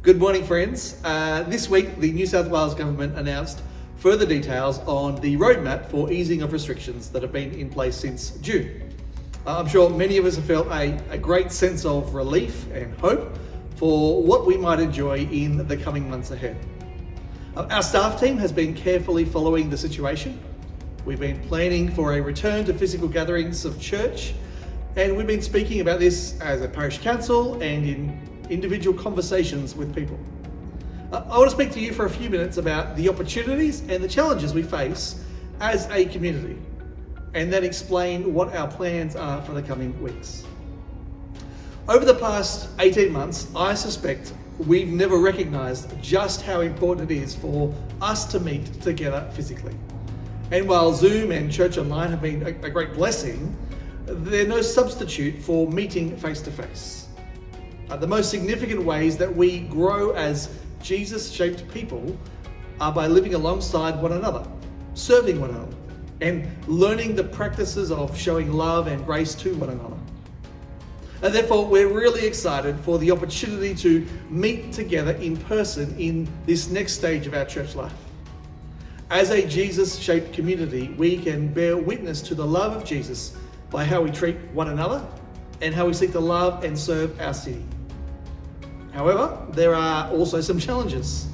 Good morning, friends. This week, the New South Wales Government announced further details on the roadmap for easing of restrictions that have been in place since June. I'm sure many of us have felt a great sense of relief and hope for what we might enjoy in the coming months ahead. Our staff team has been carefully following the situation. We've been planning for a return to physical gatherings of church, and we've been speaking about this as a parish council and in individual conversations with people. I want to speak to you for a few minutes about the opportunities and the challenges we face as a community, and then explain what our plans are for the coming weeks. Over the past 18 months, I suspect we've never recognised just how important it is for us to meet together physically. And while Zoom and Church Online have been a great blessing, they're no substitute for meeting face to face. The most significant ways that we grow as Jesus-shaped people are by living alongside one another, serving one another, and learning the practices of showing love and grace to one another. And therefore, we're really excited for the opportunity to meet together in person in this next stage of our church life. As a Jesus-shaped community, we can bear witness to the love of Jesus by how we treat one another and how we seek to love and serve our city. However, there are also some challenges.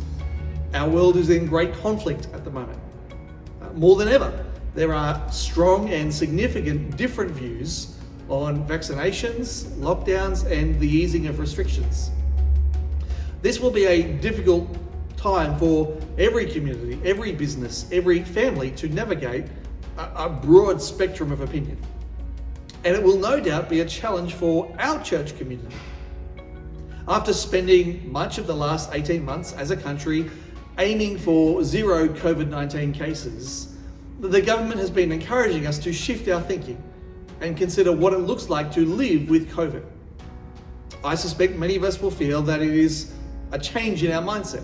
Our world is in great conflict at the moment. More than ever, there are strong and significant different views on vaccinations, lockdowns, and the easing of restrictions. This will be a difficult time for every community, every business, every family to navigate a broad spectrum of opinion. And it will no doubt be a challenge for our church community. After spending much of the last 18 months as a country aiming for zero COVID-19 cases, the government has been encouraging us to shift our thinking and consider what it looks like to live with COVID. I suspect many of us will feel that it is a change in our mindset.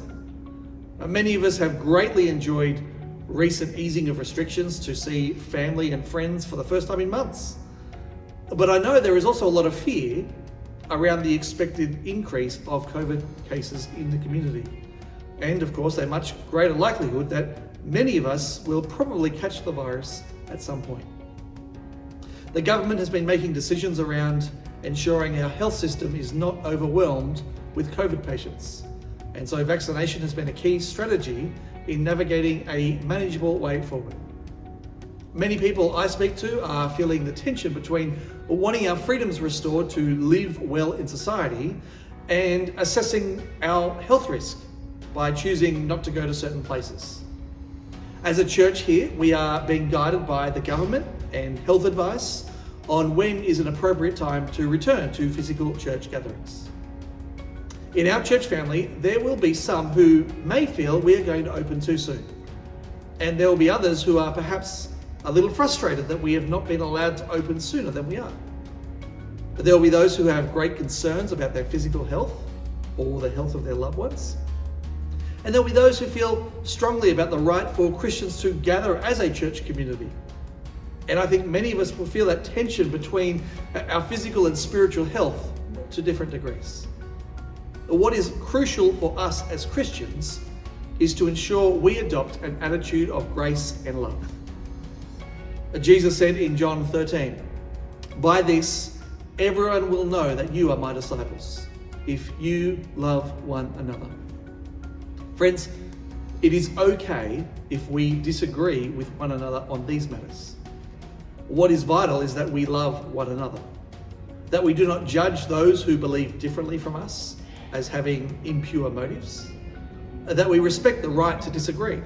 Many of us have greatly enjoyed recent easing of restrictions to see family and friends for the first time in months. But I know there is also a lot of fear around the expected increase of COVID cases in the community. And of course, a much greater likelihood that many of us will probably catch the virus at some point. The government has been making decisions around ensuring our health system is not overwhelmed with COVID patients. And so vaccination has been a key strategy in navigating a manageable way forward. Many people I speak to are feeling the tension between wanting our freedoms restored to live well in society and assessing our health risk by choosing not to go to certain places. As a church here, we are being guided by the government and health advice on when is an appropriate time to return to physical church gatherings. In our church family, there will be some who may feel we are going to open too soon. And there will be others who are perhaps a little frustrated that we have not been allowed to open sooner than we are. There will be those who have great concerns about their physical health or the health of their loved ones. And there will be those who feel strongly about the right for Christians to gather as a church community. And I think many of us will feel that tension between our physical and spiritual health to different degrees. What is crucial for us as Christians is to ensure we adopt an attitude of grace and love. Jesus said in John 13, "By this, everyone will know that you are my disciples, if you love one another." Friends, it is okay if we disagree with one another on these matters. What is vital is that we love one another, that we do not judge those who believe differently from us as having impure motives, that we respect the right to disagree,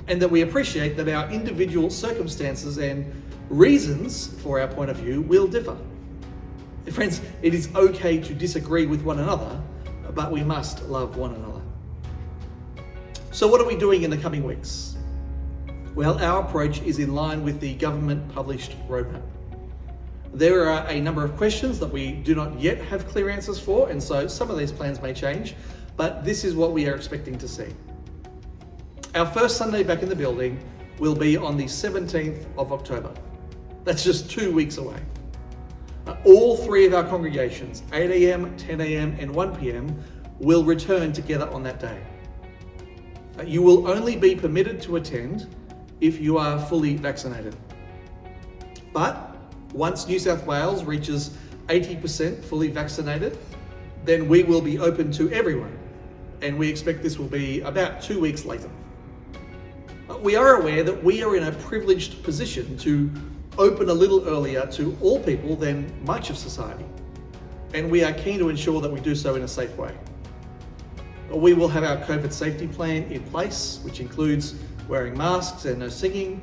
and that we appreciate that our individual circumstances and reasons for our point of view will differ. Friends, it is okay to disagree with one another, but we must love one another. So what are we doing in the coming weeks? Well, our approach is in line with the government-published roadmap. There are a number of questions that we do not yet have clear answers for, and so some of these plans may change, but this is what we are expecting to see. Our first Sunday back in the building will be on the 17th of October. That's just 2 weeks away. All three of our congregations, 8 a.m., 10 a.m. and 1 p.m, will return together on that day. You will only be permitted to attend if you are fully vaccinated. But once New South Wales reaches 80% fully vaccinated, then we will be open to everyone, and we expect this will be about 2 weeks later. We are aware that we are in a privileged position to open a little earlier to all people than much of society, and we are keen to ensure that we do so in a safe way. We will have our COVID safety plan in place, which includes wearing masks and no singing,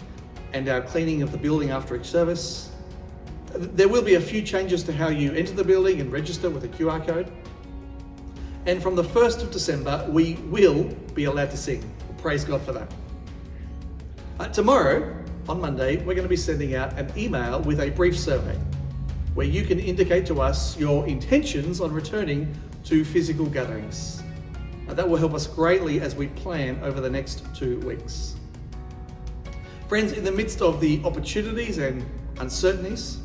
and our cleaning of the building after each service. There will be a few changes to how you enter the building and register with a QR code. And from the 1st of December, we will be allowed to sing. Praise God for that. Tomorrow, on Monday, we're going to be sending out an email with a brief survey where you can indicate to us your intentions on returning to physical gatherings. That will help us greatly as we plan over the next 2 weeks. Friends, in the midst of the opportunities and uncertainties,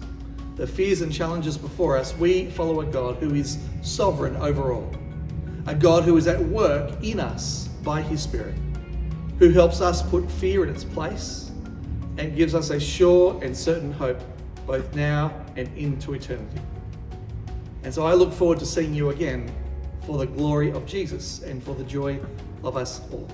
the fears and challenges before us, we follow a God who is sovereign over all, a God who is at work in us by His Spirit, who helps us put fear in its place and gives us a sure and certain hope both now and into eternity. And so I look forward to seeing you again for the glory of Jesus and for the joy of us all.